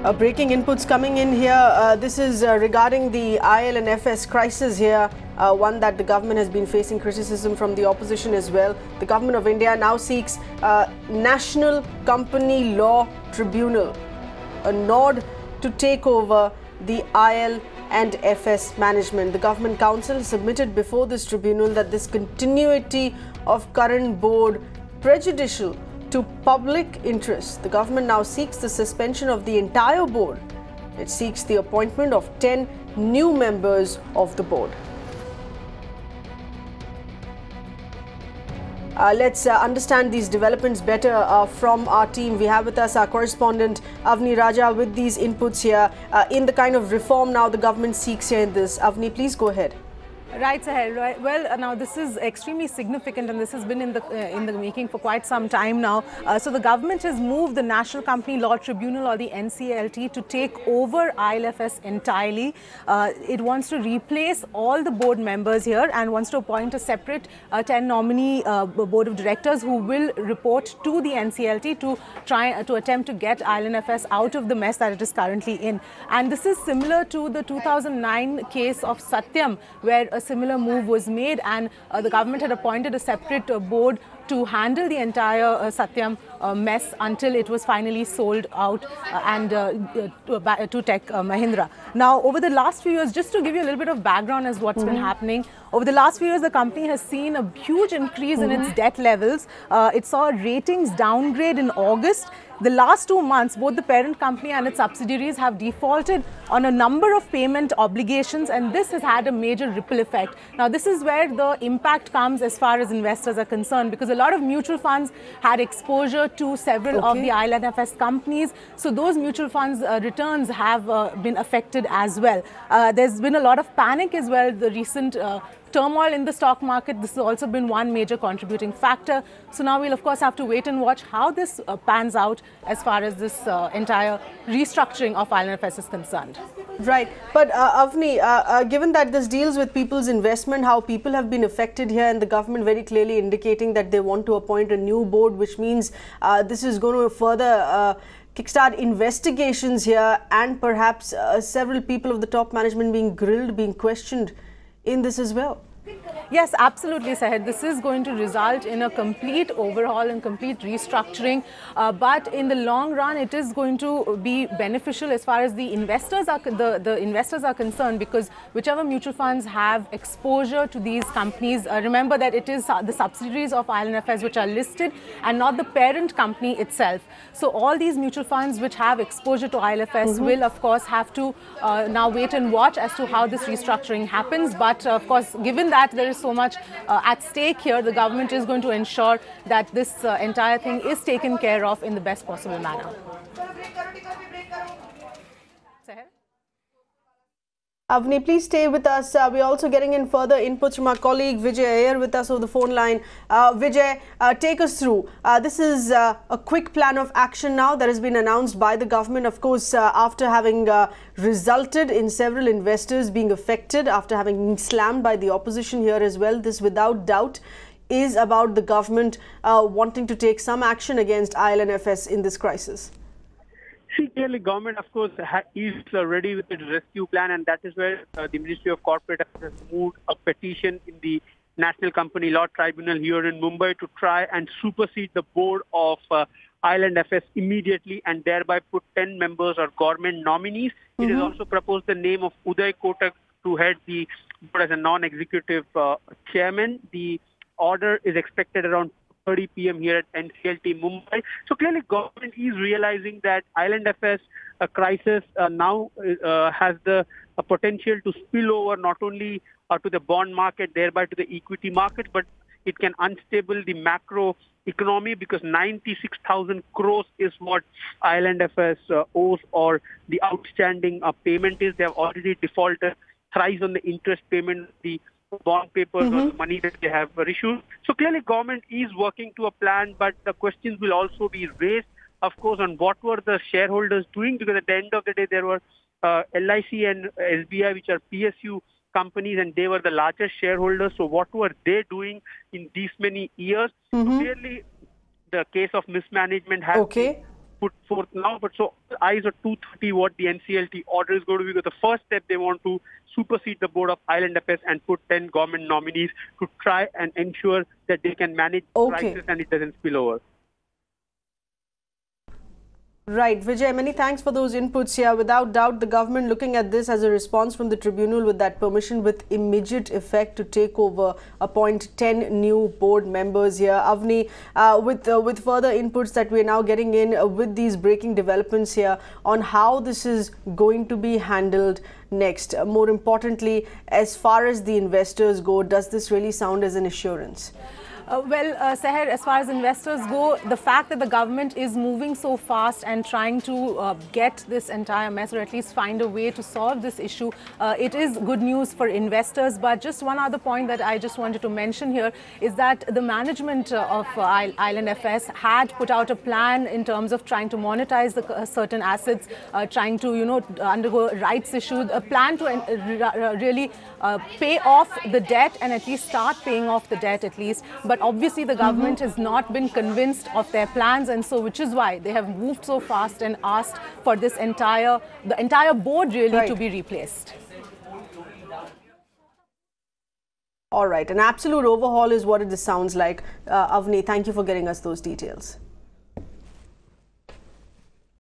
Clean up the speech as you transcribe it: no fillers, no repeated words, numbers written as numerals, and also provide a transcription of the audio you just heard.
Breaking inputs coming in here. This is regarding the IL&FS crisis here, one that the government has been facing criticism from the opposition as well. The government of India now seeks National Company Law Tribunal, a nod to take over the IL&FS management. The Government Council submitted before this tribunal that this continuity of current board prejudicial to public interest. The government now seeks the suspension of the entire board. It seeks the appointment of 10 new members of the board. Let's understand these developments better from our team. We have with us our correspondent Avni Raja with these inputs here in the kind of reform now the government seeks here in this. Avni, please go ahead. Right, Sahel. Right. Well, now this is extremely significant, and this has been in the making for quite some time now. So the government has moved the National Company Law Tribunal, or the NCLT, to take over IL&FS entirely. It wants to replace all the board members here and wants to appoint a separate 10 nominee board of directors who will report to the NCLT to attempt to get IL&FS out of the mess that it is currently in. And this is similar to the 2009 case of Satyam, where a similar move was made, and the government had appointed a separate board to handle the entire Satyam mess until it was finally sold out to Tech Mahindra. Now, over the last few years, just to give you a little bit of background as what's been happening, over the last few years, the company has seen a huge increase in its debt levels. It saw ratings downgrade in August. The last 2 months, both the parent company and its subsidiaries have defaulted on a number of payment obligations, and this has had a major ripple effect. Now, this is where the impact comes as far as investors are concerned, because a lot of mutual funds had exposure to several of the IL&FS companies. So those mutual funds returns have been affected as well. There's been a lot of panic as well. The recent turmoil in the stock market, this has also been one major contributing factor. So now we'll of course have to wait and watch how this pans out as far as this entire restructuring of IL&FS is concerned. Right, but Avni, given that this deals with people's investment, how people have been affected here, and the government very clearly indicating that they want to appoint a new board, which means this is going to further kickstart investigations here, and perhaps several people of the top management being grilled, being questioned in this as well. Yes, absolutely, Sahid. This is going to result in a complete overhaul and complete restructuring. But in the long run, it is going to be beneficial as far as the investors are concerned, because whichever mutual funds have exposure to these companies, remember that it is the subsidiaries of IL&FS which are listed and not the parent company itself. So all these mutual funds which have exposure to IL&FS will, of course, have to now wait and watch as to how this restructuring happens. But of course, given that there is so much at stake here, the government is going to ensure that this entire thing is taken care of in the best possible manner. Avni, please stay with us. We're also getting in further inputs from our colleague Vijay Ayer with us over the phone line. Vijay, take us through. This is a quick plan of action now that has been announced by the government, of course, after having resulted in several investors being affected, after having been slammed by the opposition here as well. This, without doubt, is about the government wanting to take some action against IL&FS in this crisis. See, clearly, government, of course, is ready with its rescue plan, and that is where the Ministry of Corporate Affairs has moved a petition in the National Company Law Tribunal here in Mumbai to try and supersede the board of IL&FS immediately, and thereby put 10 members or government nominees. It has also proposed the name of Uday Kotak to head the board as a non-executive chairman. The order is expected around 30 p.m. here at NCLT Mumbai. So clearly government is realizing that IL&FS crisis now has the potential to spill over not only to the bond market, thereby to the equity market, but it can unstable the macro economy, because 96,000 crores is what IL&FS owes, or the outstanding payment is. They have already defaulted thrice on the interest payment, the bond papers or the money that they have issued. So clearly government is working to a plan, but the questions will also be raised, of course, on what were the shareholders doing, because at the end of the day there were LIC and SBI, which are PSU companies, and they were the largest shareholders. So what were they doing in these many years? So clearly the case of mismanagement has been put forth now, but so eyes are 230 what the NCLT order is going to be. But the first step, they want to supersede the board of IL&FS and put 10 government nominees to try and ensure that they can manage the crisis and it doesn't spill over. Right, Vijay, many thanks for those inputs here. Without doubt, the government looking at this as a response from the tribunal with that permission with immediate effect to take over, appoint 10 new board members here. Avni, with further inputs that we're now getting in with these breaking developments here on how this is going to be handled next. More importantly, as far as the investors go, does this really sound as an assurance? Seher, as far as investors go, the fact that the government is moving so fast and trying to get this entire mess, or at least find a way to solve this issue, it is good news for investors. But just one other point that I just wanted to mention here is that the management of IL&FS had put out a plan in terms of trying to monetize the certain assets, trying to, undergo rights issue, a plan to really pay off the debt and at least start paying off the debt at least. But obviously the government has not been convinced of their plans, and so which is why they have moved so fast and asked for this the entire board really to be replaced. All right, an absolute overhaul is what it sounds like. Avni, thank you for getting us those details.